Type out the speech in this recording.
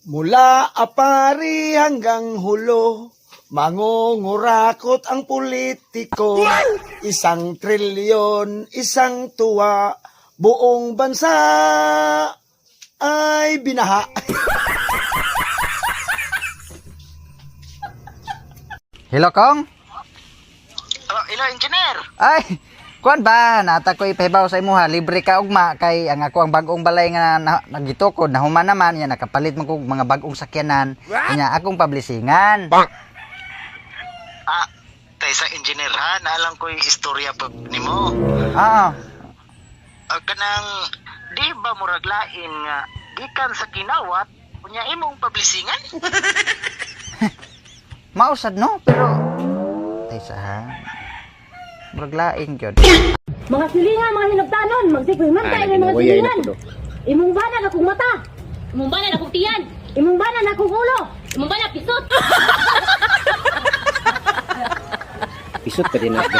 Mula apari hanggang hulo, mangungurakot ang politiko. Isang trilyon, isang tuwa, buong bansa ay binaha. Hello, Kong? Hello, engineer. Ay, kuan ba? Nata ko ipahibaw sa imuha. Libre ka ugma kay ang ako ang bagong balay nga nagitukod na human naman. Yan, nakapalit mo kong mga bagong sakyanan. Kanya akong publisingan. Tay sa engineer ha, naalang ko yung istorya pag nimo. Oo. Kanang, di ba muraglain nga, gikan sa kinawat, kunya imong publisingan? Mausad no, pero taysa ha. Braglain gyud. Mga silingan, mga hinabtanon, magsipiman tayo ng mga silingan. Imong bana na kong mata. Imong bana na kong tiyan. Imong bana na kong ulo. Imong bana pisot. Pisot pa din natin.